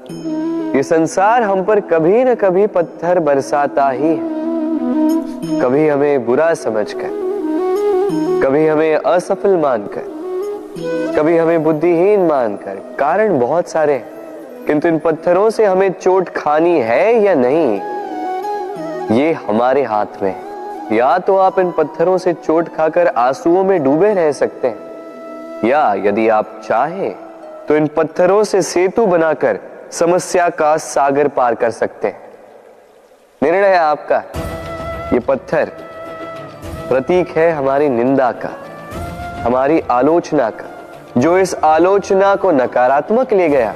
ये संसार हम पर कभी न कभी पत्थर बरसाता ही है। कभी हमें बुरा समझकर, कभी हमें असफल मानकर, कभी हमें बुद्धिहीन मानकर। कारण बहुत सारे हैं, किंतु इन पत्थरों से हमें चोट खानी है या नहीं, ये हमारे हाथ में है। या तो आप इन पत्थरों से चोट खाकर आंसुओं में डूबे रह सकते हैं, या यदि आप चाहें तो इन पत्थरों से सेतु बनाकर समस्या का सागर पार कर सकते हैं। निर्णय आपका। ये पत्थर प्रतीक है हमारी निंदा का, हमारी आलोचना का। जो इस आलोचना को नकारात्मक ले गया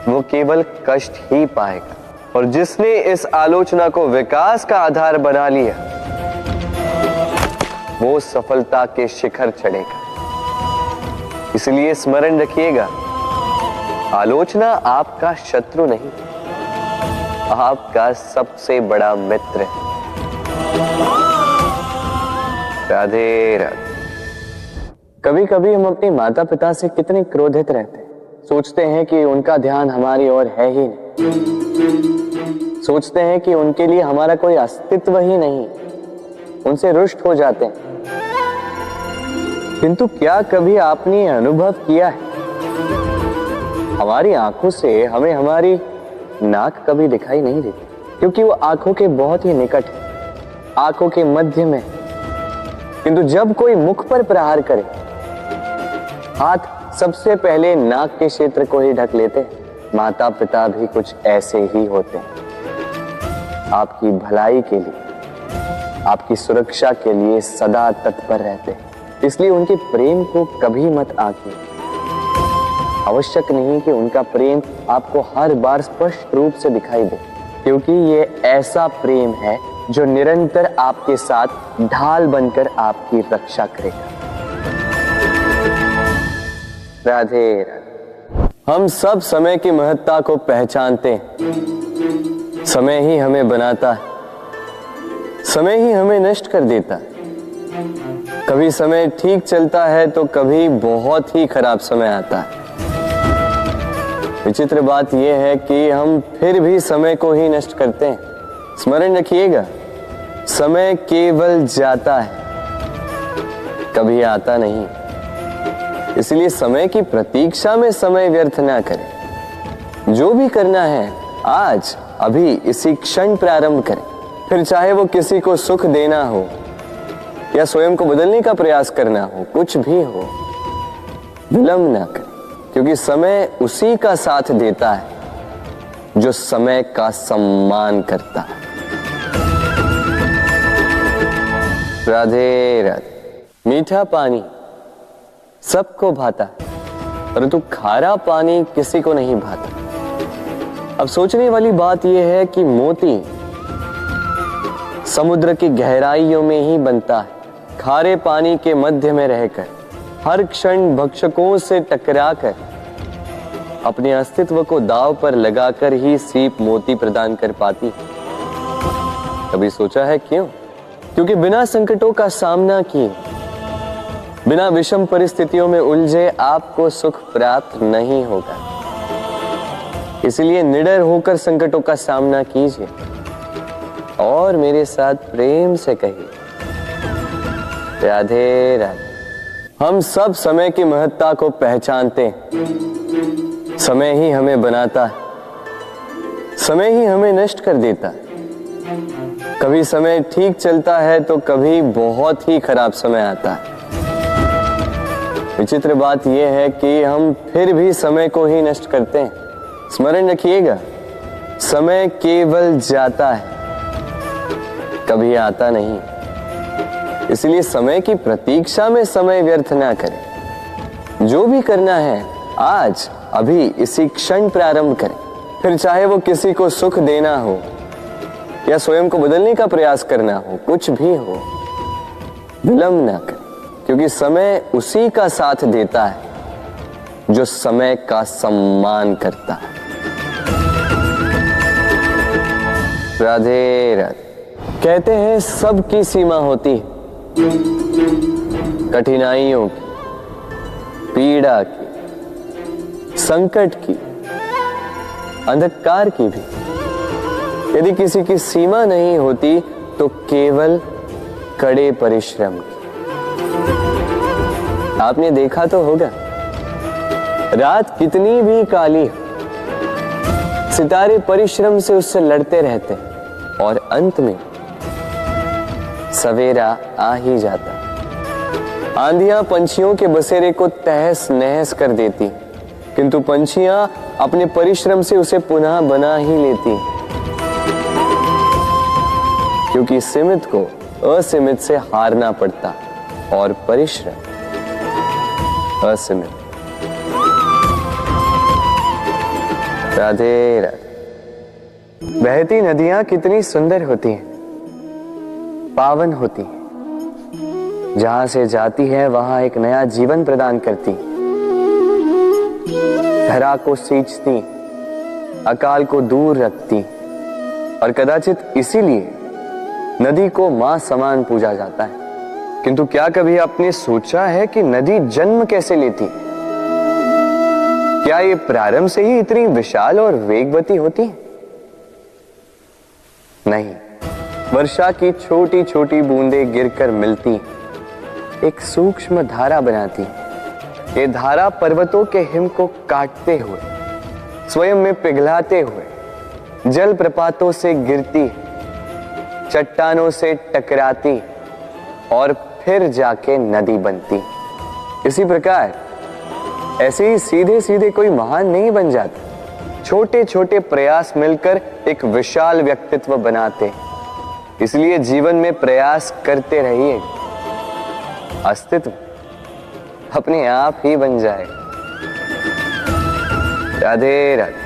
वो केवल कष्ट ही पाएगा, और जिसने इस आलोचना को विकास का आधार बना लिया वो सफलता के शिखर चढ़ेगा। इसलिए स्मरण रखिएगा, आलोचना आपका शत्रु नहीं, आपका सबसे बड़ा मित्र है। राधे राधे। कभी कभी हम अपने माता पिता से कितने क्रोधित रहते हैं। सोचते हैं कि उनका ध्यान हमारी ओर है ही नहीं, सोचते हैं कि उनके लिए हमारा कोई अस्तित्व ही नहीं, उनसे रुष्ट हो जाते हैं। किंतु क्या कभी आपने अनुभव किया है, हमारी आंखों से हमें हमारी नाक कभी दिखाई नहीं देती, क्योंकि वो आंखों के बहुत ही निकट है, आंखों के मध्य में। किंतु जब कोई मुख पर प्रहार करे, हाथ सबसे पहले नाक के क्षेत्र को ही ढक लेते हैं। माता पिता भी कुछ ऐसे ही होते हैं, आपकी भलाई के लिए, आपकी सुरक्षा के लिए सदा तत्पर रहते हैं। इसलिए उनके प्रेम को कभी मत आंकिए। आवश्यक नहीं कि उनका प्रेम आपको हर बार स्पष्ट रूप से दिखाई दे, क्योंकि ये ऐसा प्रेम है जो निरंतर आपके साथ ढाल बनकर आपकी रक्षा करेगा। राधे राधे। हम सब समय की महत्ता को पहचानते हैं। समय ही हमें बनाता है, समय ही हमें नष्ट कर देता है। कभी समय ठीक चलता है तो कभी बहुत ही खराब समय आता है। विचित्र बात यह है कि हम फिर भी समय को ही नष्ट करते हैं। स्मरण रखिएगा, समय केवल जाता है, कभी आता नहीं। इसलिए समय की प्रतीक्षा में समय व्यर्थ ना करें। जो भी करना है आज अभी इसी क्षण प्रारंभ करें। फिर चाहे वो किसी को सुख देना हो या स्वयं को बदलने का प्रयास करना हो, कुछ भी हो, विलंब ना करें, क्योंकि समय उसी का साथ देता है जो समय का सम्मान करता है। राधे राधे। मीठा पानी सबको भाता है, परंतु खारा पानी किसी को नहीं भाता। अब सोचने वाली बात यह है कि मोती समुद्र की गहराइयों में ही बनता है। खारे पानी के मध्य में रहकर, हर क्षण भक्षकों से टकराकर, अपने अस्तित्व को दांव पर लगाकर ही सीप मोती प्रदान कर पाती है। कभी सोचा है क्यों? क्योंकि बिना संकटों का सामना किए, बिना विषम परिस्थितियों में उलझे आपको सुख प्राप्त नहीं होगा। इसलिए निडर होकर संकटों का सामना कीजिए और मेरे साथ प्रेम से कहिए, राधे राधे। हम सब समय की महत्ता को पहचानते हैं। समय ही हमें बनाता है, समय ही हमें नष्ट कर देता है। कभी समय ठीक चलता है तो कभी बहुत ही खराब समय आता है। विचित्र बात यह है कि हम फिर भी समय को ही नष्ट करते हैं। स्मरण रखिएगा, समय केवल जाता है, कभी आता नहीं। इसलिए समय की प्रतीक्षा में समय व्यर्थ ना करें। जो भी करना है आज अभी इसी क्षण प्रारंभ करें। फिर चाहे वो किसी को सुख देना हो या स्वयं को बदलने का प्रयास करना हो, कुछ भी हो, विलंब ना करें, क्योंकि समय उसी का साथ देता है जो समय का सम्मान करता है। राधे राधे। कहते हैं सबकी सीमा होती है, कठिनाइयों की, पीड़ा की, संकट की, अंधकार की भी। यदि किसी की सीमा नहीं होती तो केवल कड़े परिश्रम की। आपने देखा तो होगा, रात कितनी भी काली हो, सितारे परिश्रम से उससे लड़ते रहते और अंत में सवेरा आ ही जाता। आंधियां पंछियों के बसेरे को तहस नहस कर देती, किंतु पंछियां अपने परिश्रम से उसे पुनः बना ही लेती, क्योंकि सीमित को असीमित से हारना पड़ता और परिश्रम असीमित। राधे राधे। बहती नदियां कितनी सुंदर होती हैं, पावन होती हैं। जहां से जाती है वहां एक नया जीवन प्रदान करती, धरा को सींचती, अकाल को दूर रखती, और कदाचित इसीलिए नदी को मां समान पूजा जाता है। किंतु क्या कभी आपने सोचा है कि नदी जन्म कैसे लेती? क्या ये प्रारंभ से ही इतनी विशाल और वेगवती होती है? नहीं, वर्षा की छोटी छोटी बूंदें गिरकर मिलती एक सूक्ष्म धारा बनाती। ये धारा पर्वतों के हिम को काटते हुए, स्वयं में पिघलाते हुए जल प्रपातों से गिरती, चट्टानों से टकराती और फिर जाके नदी बनती। इसी प्रकार ऐसे ही सीधे सीधे कोई महान नहीं बन जाता। छोटे छोटे प्रयास मिलकर एक विशाल व्यक्तित्व बनाते। इसलिए जीवन में प्रयास करते रहिए, अस्तित्व अपने आप ही बन जाए। राधे राधे।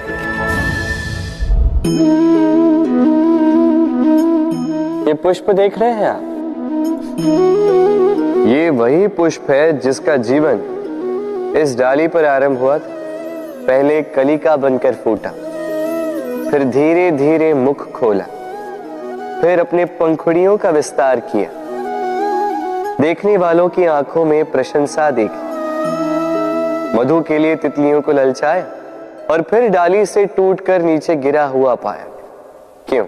ये पुष्प देख रहे हैं आप? ये वही पुष्प है जिसका जीवन इस डाली पर आरंभ हुआ था। पहले कलिका बनकर फूटा, फिर धीरे धीरे मुख खोला, फिर अपने पंखुड़ियों का विस्तार किया, देखने वालों की आंखों में प्रशंसा देखी, मधु के लिए तितलियों को ललचाया और फिर डाली से टूटकर नीचे गिरा हुआ पाया। क्यों?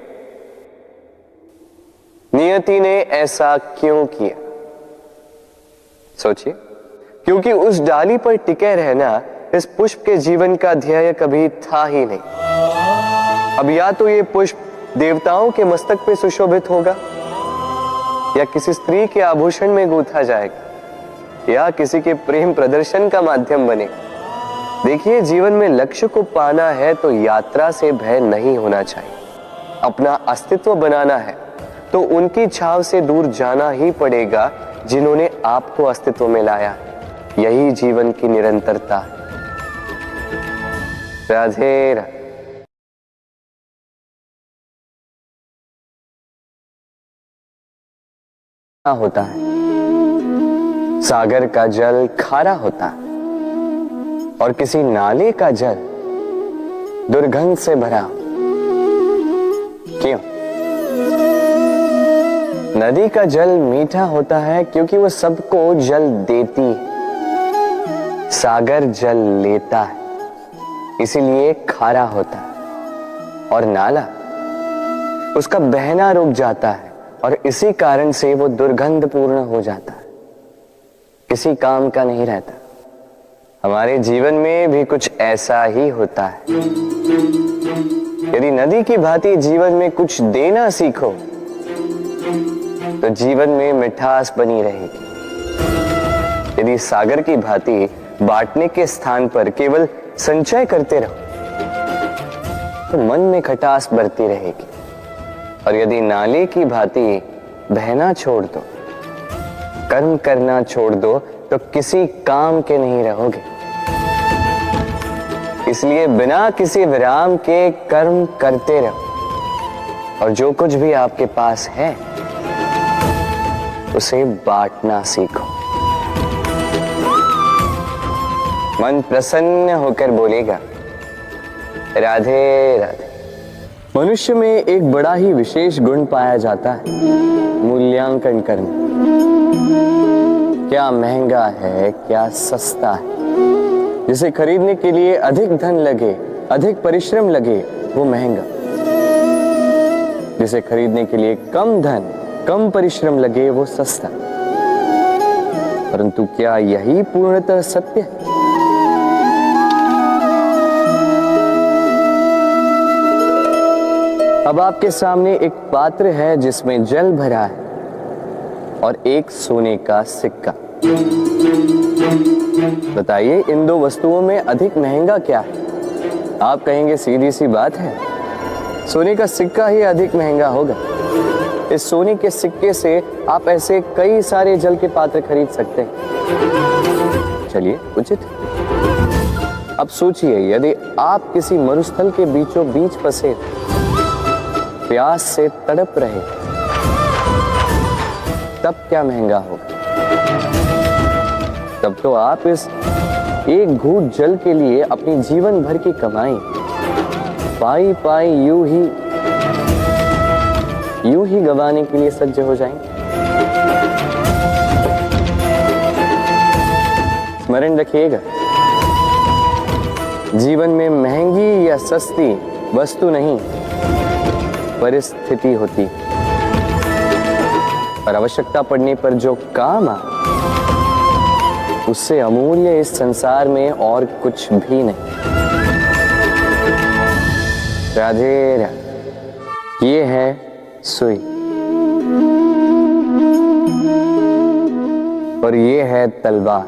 नियति ने ऐसा क्यों किया? सोचिए। क्योंकि उस डाली पर टिके रहना इस पुष्प के जीवन का ध्येय कभी था ही नहीं। अब या तो ये पुष्प देवताओं के मस्तक पे सुशोभित होगा, या किसी स्त्री के आभूषण में गूंथा जाएगा, या किसी के प्रेम प्रदर्शन का माध्यम बनेगा। देखिए, जीवन में लक्ष्य को पाना है तो यात्रा से भय नहीं होना चाहिए। अपना अस्तित्व बनाना है तो उनकी छाव से दूर जाना ही पड़ेगा जिन्होंने आपको अस्तित्व में लाया। यही जीवन की निरंतरता है। राधे राधे। होता है, सागर का जल खारा होता है और किसी नाले का जल दुर्गंध से भरा। क्यों? नदी का जल मीठा होता है क्योंकि वो सबको जल देती है। सागर जल लेता है, इसीलिए खारा होता है। और नाला, उसका बहना रुक जाता है और इसी कारण से वो दुर्गंधपूर्ण हो जाता है, किसी काम का नहीं रहता। हमारे जीवन में भी कुछ ऐसा ही होता है। यदि नदी की भांति जीवन में कुछ देना सीखो तो जीवन में मिठास बनी रहेगी। यदि सागर की भांति बांटने के स्थान पर केवल संचय करते रहो तो मन में खटास बढ़ती रहेगी। और यदि नाले की भांति बहना छोड़ दो, कर्म करना छोड़ दो तो किसी काम के नहीं रहोगे। इसलिए बिना किसी विराम के कर्म करते रहो और जो कुछ भी आपके पास है उसे बांटना सीखो। मन प्रसन्न होकर बोलेगा, राधे राधे। मनुष्य में एक बड़ा ही विशेष गुण पाया जाता है, मूल्यांकन करना। क्या महंगा है, क्या सस्ता है। जिसे खरीदने के लिए अधिक धन लगे, अधिक परिश्रम लगे, वो महंगा। जिसे खरीदने के लिए कम धन, कम परिश्रम लगे, वो सस्ता। परंतु क्या यही पूर्णतः सत्य है? अब आपके सामने एक पात्र है जिसमें जल भरा है और एक सोने का सिक्का। बताइए, इन दो वस्तुओं में अधिक महंगा क्या है? आप कहेंगे सीधी सी बात है, सोने का सिक्का ही अधिक महंगा होगा। इस सोने के सिक्के से आप ऐसे कई सारे जल के पात्र खरीद सकते हैं। चलिए, उचित। अब सोचिए, यदि आप किसी मरुस्थल के बीचों बीच फंसे, प्यास से तड़प रहे, तब क्या महंगा होगा? तब तो आप इस एक घूंट जल के लिए अपनी जीवन भर की कमाई पाई पाई यूं ही गंवाने के लिए सज्ज हो जाएंगे। स्मरण रखिएगा, जीवन में महंगी या सस्ती वस्तु नहीं, परिस्थिति होती, और आवश्यकता पड़ने पर जो काम आए, उससे अमूल्य इस संसार में और कुछ भी नहीं। राधे राधे। ये है सुई और ये है तलवार।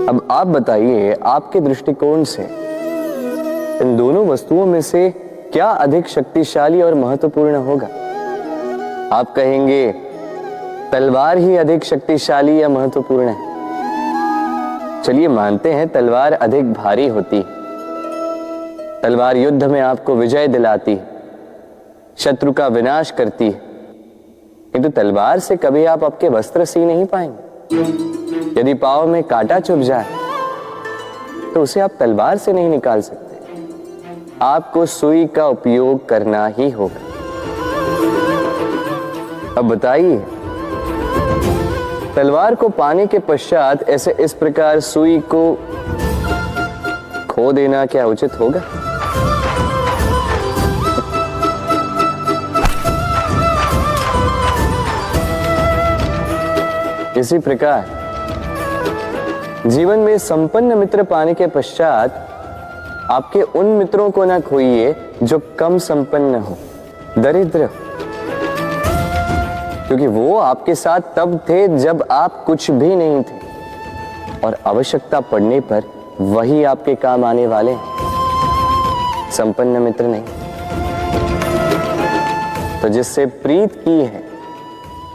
अब आप बताइए, आपके दृष्टिकोण से इन दोनों वस्तुओं में से क्या अधिक शक्तिशाली और महत्वपूर्ण होगा? आप कहेंगे तलवार ही अधिक शक्तिशाली या महत्वपूर्ण है। चलिए मानते हैं तलवार अधिक भारी होती है। तलवार युद्ध में आपको विजय दिलाती है, शत्रु का विनाश करती है, किंतु तलवार से कभी आप आपके वस्त्र सी नहीं पाएंगे। यदि पांव में कांटा चुभ जाए तो उसे आप तलवार से नहीं निकाल सकते, आपको सुई का उपयोग करना ही होगा। अब बताइए, तलवार को पाने के पश्चात ऐसे इस प्रकार सुई को खो देना क्या उचित होगा? इसी प्रकार जीवन में संपन्न मित्र पाने के पश्चात आपके उन मित्रों को ना खोइए जो कम संपन्न हो, दरिद्र हो, क्योंकि वो आपके साथ तब थे जब आप कुछ भी नहीं थे, और आवश्यकता पड़ने पर वही आपके काम आने वाले हैं, संपन्न मित्र नहीं। तो जिससे प्रीत की है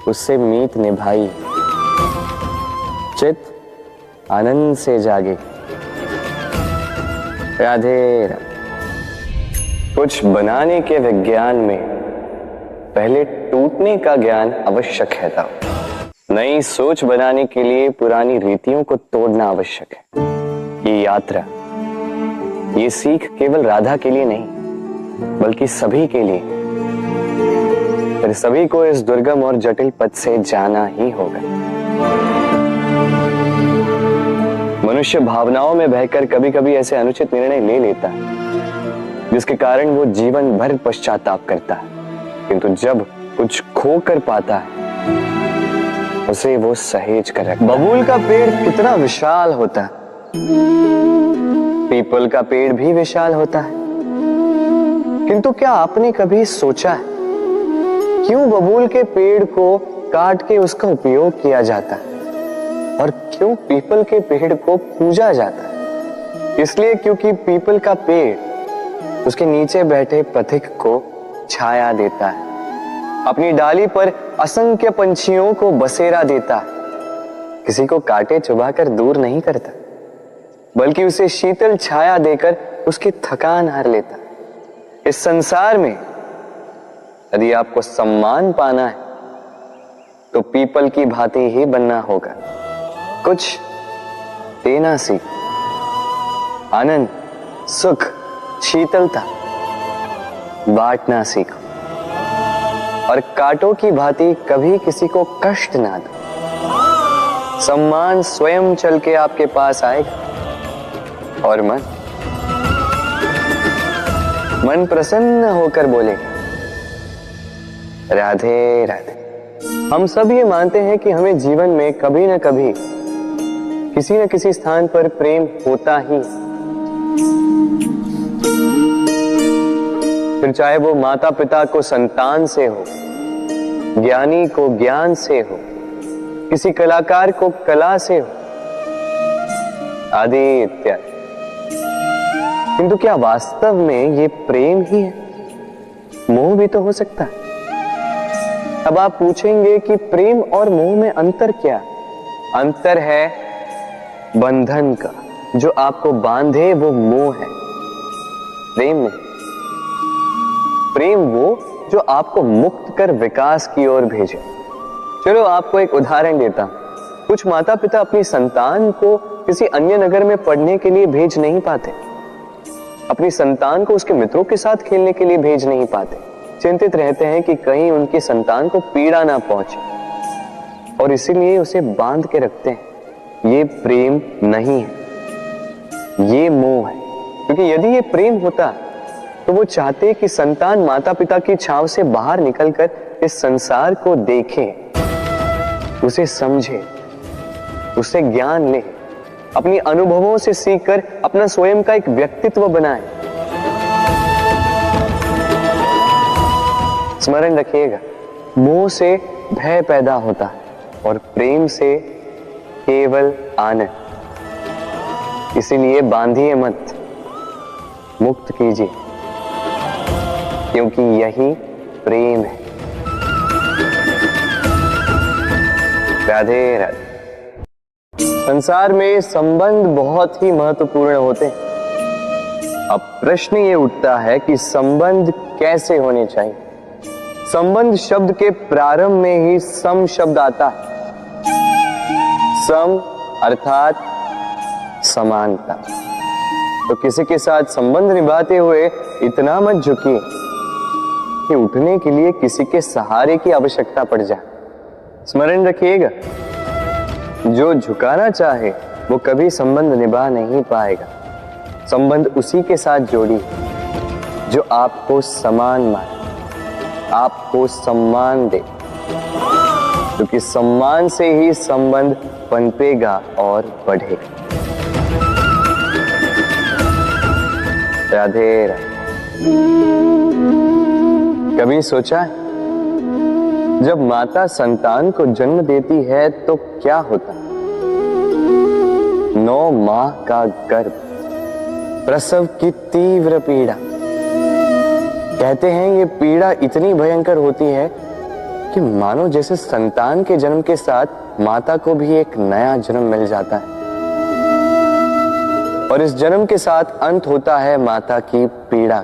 उससे मीत निभाई, चित आनंद से जागे। राधे राधे। कुछ बनाने के विज्ञान में पहले टूटने का ज्ञान आवश्यक है था। नई सोच बनाने के लिए पुरानी रीतियों को तोड़ना आवश्यक है। ये यात्रा, ये सीख केवल राधा के लिए नहीं, बल्कि सभी के लिए। फिर सभी को इस दुर्गम और जटिल पथ से जाना ही होगा। मनुष्य भावनाओं में बहकर कभी कभी ऐसे अनुचित निर्णय ले लेता है जिसके कारण वो जीवन भर पश्चाताप करता है, किंतु जब कुछ खो कर पाता है उसे वो सहेज कर रखता है। बबूल का पेड़ कितना विशाल होता है, पीपल का पेड़ भी विशाल होता है, किंतु क्या आपने कभी सोचा है क्यों बबूल के पेड़ को काट के उसका उपयोग किया जाता है और क्यों पीपल के पेड़ को पूजा जाता है? इसलिए क्योंकि पीपल का पेड़ उसके नीचे बैठे पथिक को छाया देता है, अपनी डाली पर असंख्य पंछियों को बसेरा देता है, किसी को कांटे चुभाकर दूर नहीं करता, बल्कि उसे शीतल छाया देकर उसकी थकान हर लेता। इस संसार में यदि आपको सम्मान पाना है तो पीपल की भांति ही बनना होगा। कुछ देना सीख, आनंद, सुख, शीतलता बांटना सीखो, और कांटों की भांति कभी किसी को कष्ट ना दो। सम्मान स्वयं चल के आपके पास आएगा और मन प्रसन्न होकर बोलेगा, राधे राधे। हम सब ये मानते हैं कि हमें जीवन में कभी न कभी किसी न किसी स्थान पर प्रेम होता ही, फिर चाहे वो माता पिता को संतान से हो, ज्ञानी को ज्ञान से हो, किसी कलाकार को कला से हो, आदि इत्यादि। किंतु क्या वास्तव में ये प्रेम ही है? मोह भी तो हो सकता है। अब आप पूछेंगे कि प्रेम और मोह में अंतर क्या? अंतर है बंधन का, जो आपको बांधे वो मोह है, प्रेम में। प्रेम वो जो आपको मुक्त कर विकास की ओर भेजे। चलो आपको एक उदाहरण देता हूं। कुछ माता पिता अपनी संतान को किसी अन्य नगर में पढ़ने के लिए भेज नहीं पाते, अपनी संतान को उसके मित्रों के साथ खेलने के लिए भेज नहीं पाते, चिंतित रहते हैं कि कहीं उनकी संतान को पीड़ा ना पहुंचे, और इसीलिए उसे बांध के रखते हैं। ये प्रेम नहीं है, ये मोह है। क्योंकि यदि ये प्रेम होता तो वो चाहते कि संतान माता पिता की छाव से बाहर निकलकर इस संसार को देखे, उसे समझे, उसे ज्ञान ले, अपनी अनुभवों से सीखकर अपना स्वयं का एक व्यक्तित्व बनाए। स्मरण रखिएगा, मोह से भय पैदा होता है और प्रेम से केवल आनंद। इसीलिए बांधिए मत, मुक्त कीजिए, क्योंकि यही प्रेम है। राधे राधे। संसार में संबंध बहुत ही महत्वपूर्ण होते हैं। अब प्रश्न ये उठता है कि संबंध कैसे होने चाहिए। संबंध शब्द के प्रारंभ में ही सम शब्द आता है। सम अर्थात समानता। तो किसी के साथ संबंध निभाते हुए इतना मत झुकिए कि उठने के लिए किसी के सहारे की आवश्यकता पड़ जाए। स्मरण रखिएगा, जो झुकाना चाहे वो कभी संबंध निभा नहीं पाएगा। संबंध उसी के साथ जोड़ी जो आपको समान माने, आपको सम्मान दे, क्योंकि सम्मान से ही संबंध पनपेगा और बढ़ेगा। राधे राधे। कभी सोचा है जब माता संतान को जन्म देती है तो क्या होता? 9 माह का गर्भ, प्रसव की तीव्र पीड़ा। कहते हैं ये पीड़ा इतनी भयंकर होती है कि मानो जैसे संतान के जन्म के साथ माता को भी एक नया जन्म मिल जाता है, और इस जन्म के साथ अंत होता है माता की पीड़ा।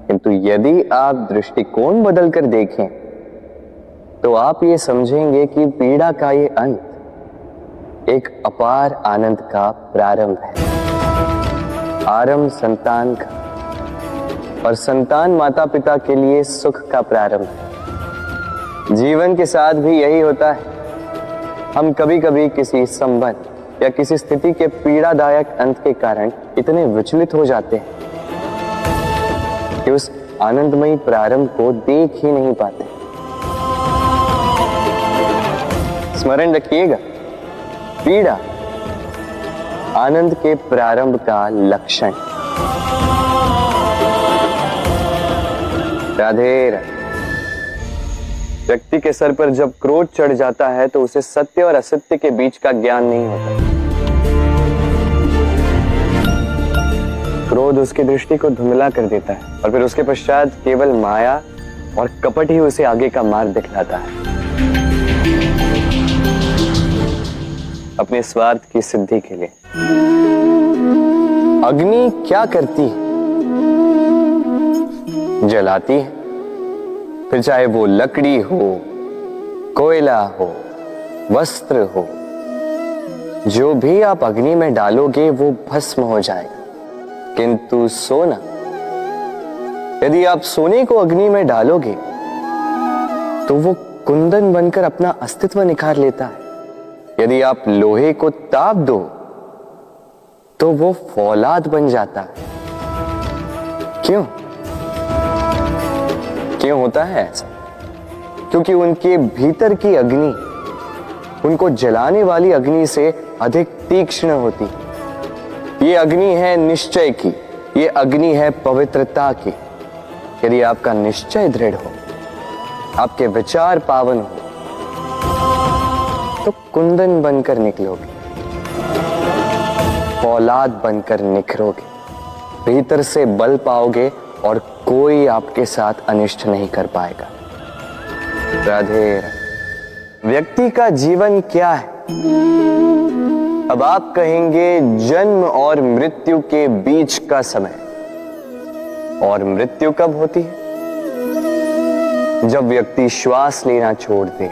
किंतु यदि आप दृष्टिकोण बदलकर देखें तो आप ये समझेंगे कि पीड़ा का ये अंत एक अपार आनंद का प्रारंभ है। आरंभ संतान का, और संतान माता पिता के लिए सुख का प्रारंभ है। जीवन के साथ भी यही होता है। हम कभी कभी किसी संबंध या किसी स्थिति के पीड़ादायक अंत के कारण इतने विचलित हो जाते हैं कि उस आनंदमयी प्रारंभ को देख ही नहीं पाते। स्मरण रखिएगा, पीड़ा आनंद के प्रारंभ का लक्षण। राधे राधे। व्यक्ति के सर पर जब क्रोध चढ़ जाता है तो उसे सत्य और असत्य के बीच का ज्ञान नहीं होता। क्रोध उसकी दृष्टि को धुंधला कर देता है और फिर उसके पश्चात केवल माया और कपट ही उसे आगे का मार्ग दिखलाता है। अपने स्वार्थ की सिद्धि के लिए। अग्नि क्या करती है? जलाती है। फिर चाहे वो लकड़ी हो, कोयला हो, वस्त्र हो, जो भी आप अग्नि में डालोगे वो भस्म हो जाएगा। किंतु सोना, यदि आप सोने को अग्नि में डालोगे तो वो कुंदन बनकर अपना अस्तित्व निखार लेता है। यदि आप लोहे को ताप दो तो वो फौलाद बन जाता है। क्यों क्यों होता है ऐसा? क्योंकि उनके भीतर की अग्नि उनको जलाने वाली अग्नि से अधिक तीक्ष्ण होती। ये अग्नि है निश्चय की, ये अग्नि है पवित्रता की। यदि आपका निश्चय दृढ़ हो, आपके विचार पावन हो, तो कुंदन बनकर निकलोगे, फौलाद बनकर निखरोगे, भीतर से बल पाओगे और कोई आपके साथ अनिष्ट नहीं कर पाएगा। राधे राधे। व्यक्ति का जीवन क्या है? अब आप कहेंगे जन्म और मृत्यु के बीच का समय। और मृत्यु कब होती है? जब व्यक्ति श्वास लेना छोड़ दे,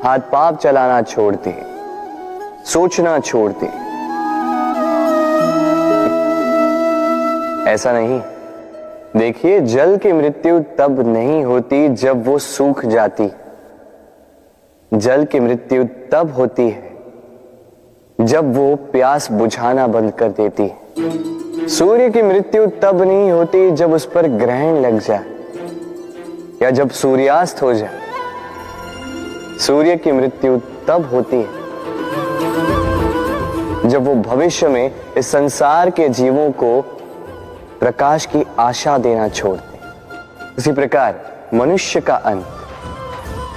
हाथ पांव चलाना छोड़ दे, सोचना छोड़ दे। ऐसा नहीं। देखिए, जल की मृत्यु तब नहीं होती जब वो सूख जाती। जल की मृत्यु तब होती है जब वो प्यास बुझाना बंद कर देती है। सूर्य की मृत्यु तब नहीं होती जब उस पर ग्रहण लग जाए या जब सूर्यास्त हो जाए। सूर्य की मृत्यु तब होती है जब वो भविष्य में इस संसार के जीवों को प्रकाश की आशा देना छोड़ दे। उसी प्रकार मनुष्य का अंत,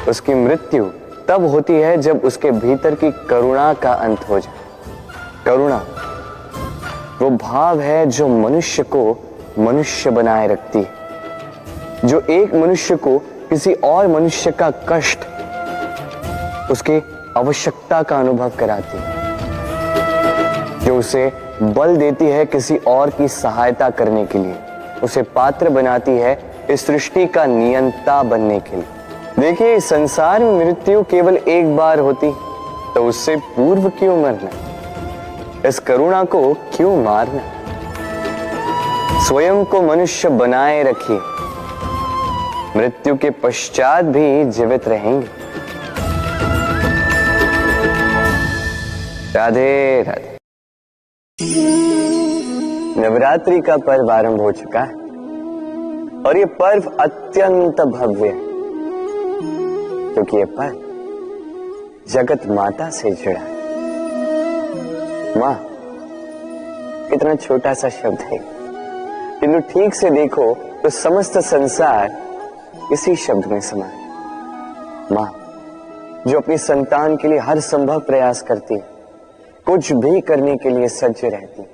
उसकी मृत्यु तब होती है जब उसके भीतर की करुणा का अंत हो जाए। करुणा वो भाव है जो मनुष्य को मनुष्य बनाए रखती है, जो एक मनुष्य को किसी और मनुष्य का कष्ट, उसकी आवश्यकता का अनुभव कराती है, जो उसे बल देती है किसी और की सहायता करने के लिए, उसे पात्र बनाती है इस सृष्टि का नियंता बनने के लिए। देखिए, इस संसार में मृत्यु केवल एक बार होती, तो उससे पूर्व क्यों मरना? इस करुणा को क्यों मारना? स्वयं को मनुष्य बनाए रखिए, मृत्यु के पश्चात भी जीवित रहेंगे। राधे राधे। नवरात्रि का पर्व आरंभ हो चुका है और ये पर्व अत्यंत भव्य है, क्योंकि ये पर्व जगत माता से जुड़ा है। मां कितना छोटा सा शब्द है, किंतु ठीक से देखो तो समस्त संसार इसी शब्द में समा है। मां जो अपनी संतान के लिए हर संभव प्रयास करती है, कुछ भी करने के लिए सज्ज रहती है।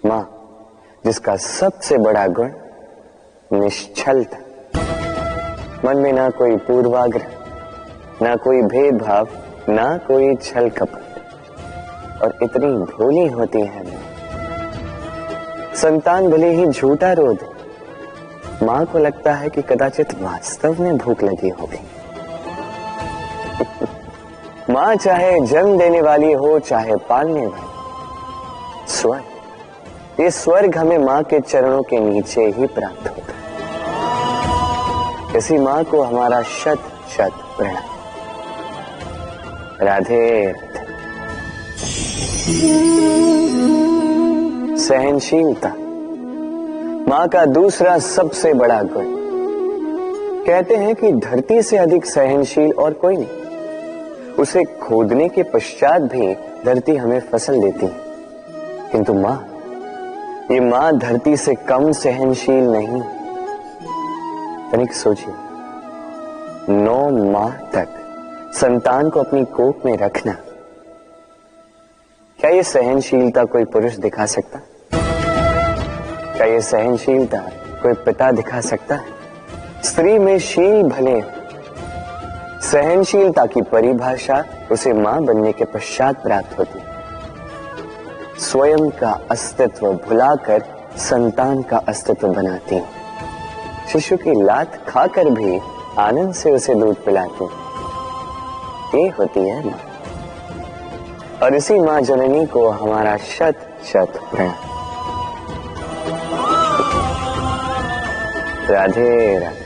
मां जिसका सबसे बड़ा गुण निश्चलता, मन में ना कोई पूर्वाग्रह, ना कोई भेदभाव, ना कोई छल कपट, और इतनी भोली होती है मां। संतान भले ही झूठा रो दे, मां को लगता है कि कदाचित वास्तव में भूख लगी होगी। मां चाहे जन्म देने वाली हो, चाहे पालने वाली, स्वर्ग, ये स्वर्ग हमें मां के चरणों के नीचे ही प्राप्त होता है। इसी मां को हमारा शत शत प्रणाम। राधे राधे। सहनशीलता मां का दूसरा सबसे बड़ा गुण। कहते हैं कि धरती से अधिक सहनशील और कोई नहीं। उसे खोदने के पश्चात भी धरती हमें फसल देती है, किंतु मां, ये मां धरती से कम सहनशील नहीं। तनिक सोचिए, 9 माह तक संतान को अपनी कोख में रखना, क्या ये सहनशीलता कोई पुरुष दिखा सकता? क्या ये सहनशीलता कोई पिता दिखा सकता है? स्त्री में शील भले, सहनशीलता की परिभाषा उसे मां बनने के पश्चात प्राप्त होती है। स्वयं का अस्तित्व भुलाकर संतान का अस्तित्व बनाती है। शिशु की लात खाकर भी आनंद से उसे दूध पिलाती है। ये होती है मां, और इसी मां जननी को हमारा शत शत प्रणाम। राधे राधे।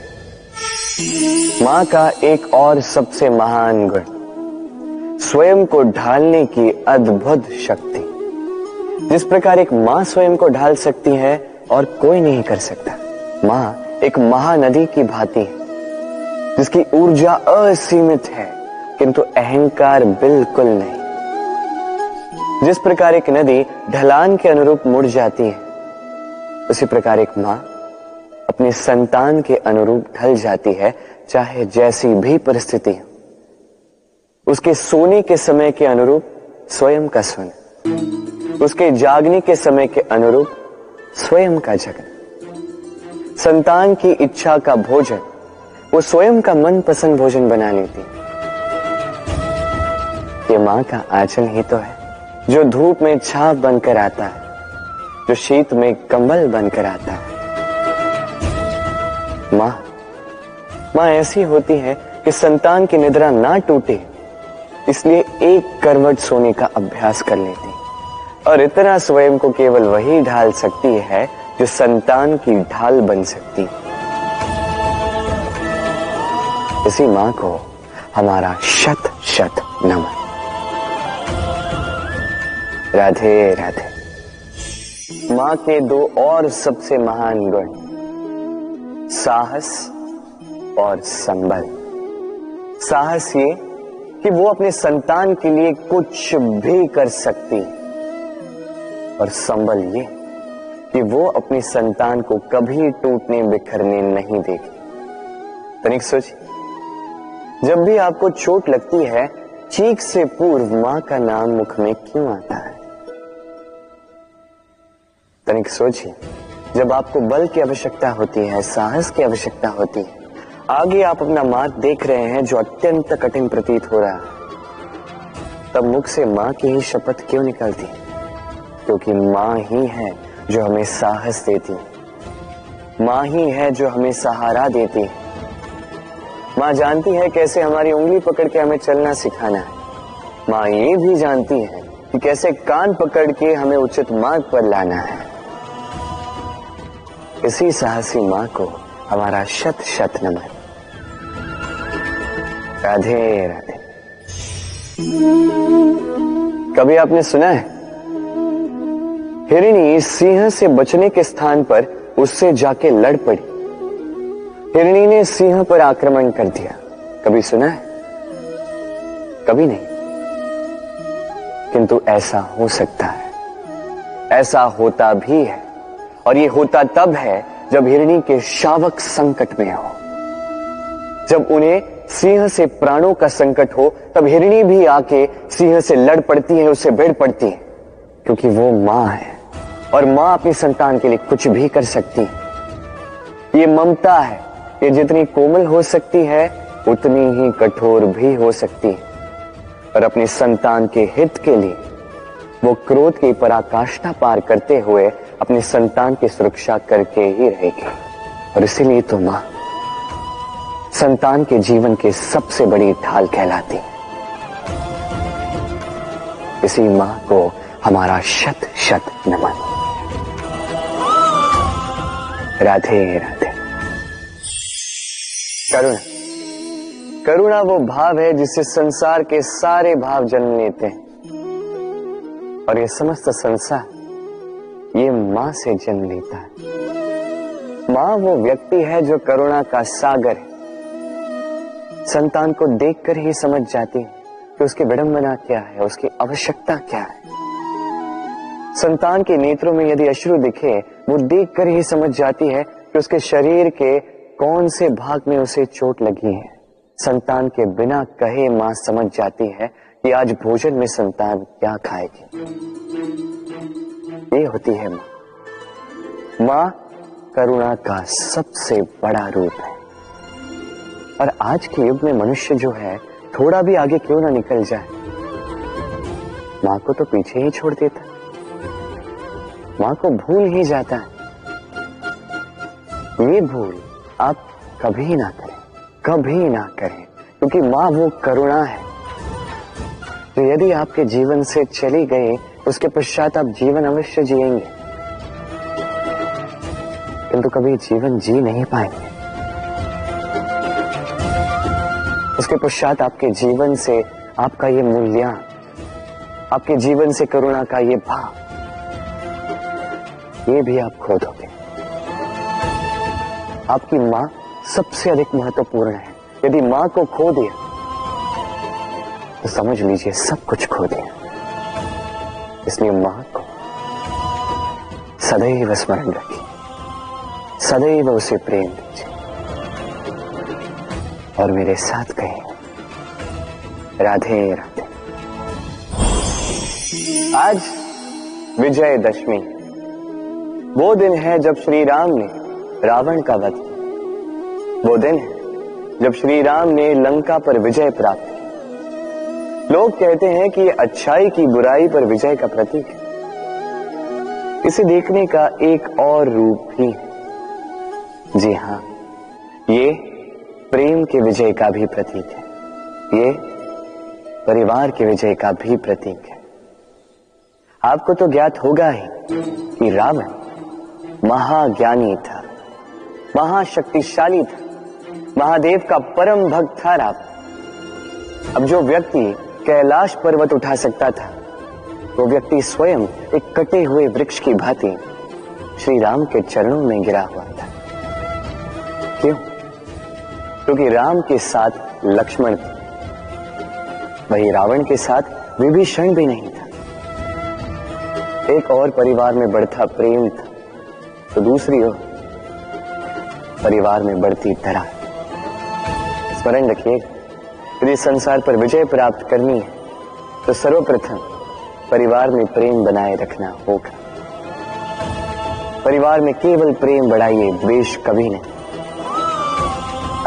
मां का एक और सबसे महान गुण स्वयं को ढालने की अद्भुत शक्ति। जिस प्रकार एक मां स्वयं को ढाल सकती है और कोई नहीं कर सकता। मां एक महानदी की भांति है जिसकी ऊर्जा असीमित है किंतु अहंकार बिल्कुल नहीं। जिस प्रकार एक नदी ढलान के अनुरूप मुड़ जाती है, उसी प्रकार एक मां अपने संतान के अनुरूप ढल जाती है, चाहे जैसी भी परिस्थिति हो। उसके सोने के समय के अनुरूप स्वयं का सोना, उसके जागने के समय के अनुरूप स्वयं का जगना। संतान की इच्छा का भोजन वो स्वयं का मनपसंद भोजन बना लेती। ये मां का आंचल ही तो है जो धूप में छाप बनकर आता है, जो शीत में कंबल बनकर आता है। मां ऐसी होती है कि संतान की निद्रा ना टूटे, इसलिए एक करवट सोने का अभ्यास कर लेती और इतना स्वयं को केवल वही ढाल सकती है जो संतान की ढाल बन सकती। इसी मां को हमारा शत शत नमन। राधे राधे। मां के दो और सबसे महान गुण, साहस और संबल। साहस ये कि वो अपने संतान के लिए कुछ भी कर सकती है, और संबल ये कि वो अपनी संतान को कभी टूटने बिखरने नहीं देगी। तनिक सोचिए, जब भी आपको चोट लगती है, चीख से पूर्व मां का नाम मुख में क्यों आता है? तनिक सोचिए, जब आपको बल की आवश्यकता होती है, साहस की आवश्यकता होती है, आगे आप अपना मार्ग देख रहे हैं जो अत्यंत कठिन प्रतीत हो रहा है, तब मुख से मां की ही शपथ क्यों निकलती? क्योंकि मां ही है जो हमें साहस देती, मां ही है जो हमें सहारा देती। मां जानती है कैसे हमारी उंगली पकड़ के हमें चलना सिखाना है। मां ये भी जानती है कि कैसे कान पकड़ के हमें उचित मार्ग पर लाना है। इसी साहसी मां को हमारा शत शत नमन। राधे राधे। कभी आपने सुना है हिरणी सिंह से बचने के स्थान पर उससे जाके लड़ पड़ी? हिरणी ने सिंह पर आक्रमण कर दिया। कभी सुना है? कभी नहीं। किंतु ऐसा हो सकता है, ऐसा होता भी है, और ये होता तब है जब हिरणी के शावक संकट में हो। जब उन्हें सिंह से प्राणों का संकट हो, तब हिरणी भी आके सिंह से लड़ पड़ती है, उससे भिड़ पड़ती है, क्योंकि वो मां है और मां अपनी संतान के लिए कुछ भी कर सकती है। ये ममता है, ये जितनी कोमल हो सकती है उतनी ही कठोर भी हो सकती है, और अपनी संतान के हित के लिए वो क्रोध की पराकाष्ठा पार करते हुए अपनी संतान की सुरक्षा करके ही रहेगी। और इसीलिए तो मां संतान के जीवन की सबसे बड़ी ढाल कहलाती। इसी मां को हमारा शत शत नमन। राधे राधे। करुणा, करुणा वो भाव है जिससे संसार के सारे भाव जन्म लेते हैं, और ये समस्त संसार ये मां से जन्म लेता है। मां वो व्यक्ति है जो करुणा का सागर है। संतान को देखकर ही समझ जाती है कि उसकी विडंबना क्या है, उसकी आवश्यकता क्या है। संतान के नेत्रों में यदि अश्रु दिखे, वो देखकर ही समझ जाती है कि उसके शरीर के कौन से भाग में उसे चोट लगी है। संतान के बिना कहे मां समझ जाती है कि आज भोजन में संतान क्या खाएगी। ये होती है मां। मां करुणा का सबसे बड़ा रूप है। और आज के युग में मनुष्य जो है, थोड़ा भी आगे क्यों ना निकल जाए, मां को तो पीछे ही छोड़ देता, मां को भूल ही जाता है। ये भूल आप कभी ना करें, कभी ना करें, क्योंकि मां वो करुणा है जो यदि आपके जीवन से चली गई, उसके पश्चात आप जीवन अवश्य जिएंगे, किंतु कभी जीवन जी नहीं पाएंगे। उसके पश्चात आपके जीवन से आपका ये मूल्यांकन, आपके जीवन से करुणा का ये भाव, ये भी आप खो दोगे। आपकी मां सबसे अधिक महत्वपूर्ण है। यदि मां को खो दिया तो समझ लीजिए सब कुछ खो दिया। इसलिए मां को सदैव स्मरण रखिए, सदैव उसे प्रेम दीजिए और मेरे साथ कहें राधे राधे। आज विजयदशमी, वो दिन है जब श्री राम ने रावण का वध किया। वो दिन है जब श्री राम ने लंका पर विजय प्राप्त की। लोग कहते हैं कि ये अच्छाई की बुराई पर विजय का प्रतीक है। इसे देखने का एक और रूप भी है। जी हां, ये प्रेम के विजय का भी प्रतीक है। ये परिवार के विजय का भी प्रतीक है। आपको तो ज्ञात होगा ही कि रावण महाज्ञानी था, महाशक्तिशाली था, महादेव का परम भक्त था रावण। अब जो व्यक्ति कैलाश पर्वत उठा सकता था, वो व्यक्ति स्वयं एक कटे हुए वृक्ष की भांति श्री राम के चरणों में गिरा हुआ था। क्यों? क्योंकि राम के साथ लक्ष्मण था, वही रावण के साथ विभीषण भी नहीं था। एक और परिवार में बढ़ता प्रेम था, तो दूसरी ओर परिवार में बढ़ती दरार। स्मरण रखिए, यदि संसार पर विजय प्राप्त करनी है तो सर्वप्रथम परिवार में प्रेम बनाए रखना होगा। परिवार में केवल प्रेम बढ़ाइए, द्वेष कभी नहीं।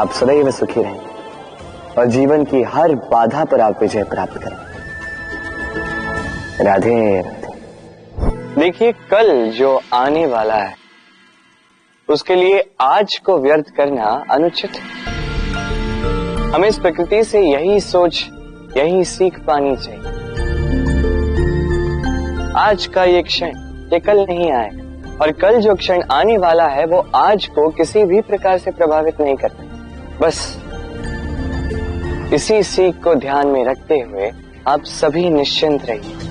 आप सदैव सुखी रहें और जीवन की हर बाधा पर आप विजय प्राप्त करें। राधे राधे। देखिए, कल जो आने वाला है उसके लिए आज को व्यर्थ करना अनुचित है। हमें इस प्रकृति से यही सोच, यही सीख पानी चाहिए। आज का ये क्षण ये कल नहीं आएगा, और कल जो क्षण आने वाला है वो आज को किसी भी प्रकार से प्रभावित नहीं करता। बस इसी सीख को ध्यान में रखते हुए आप सभी निश्चिंत रहिए।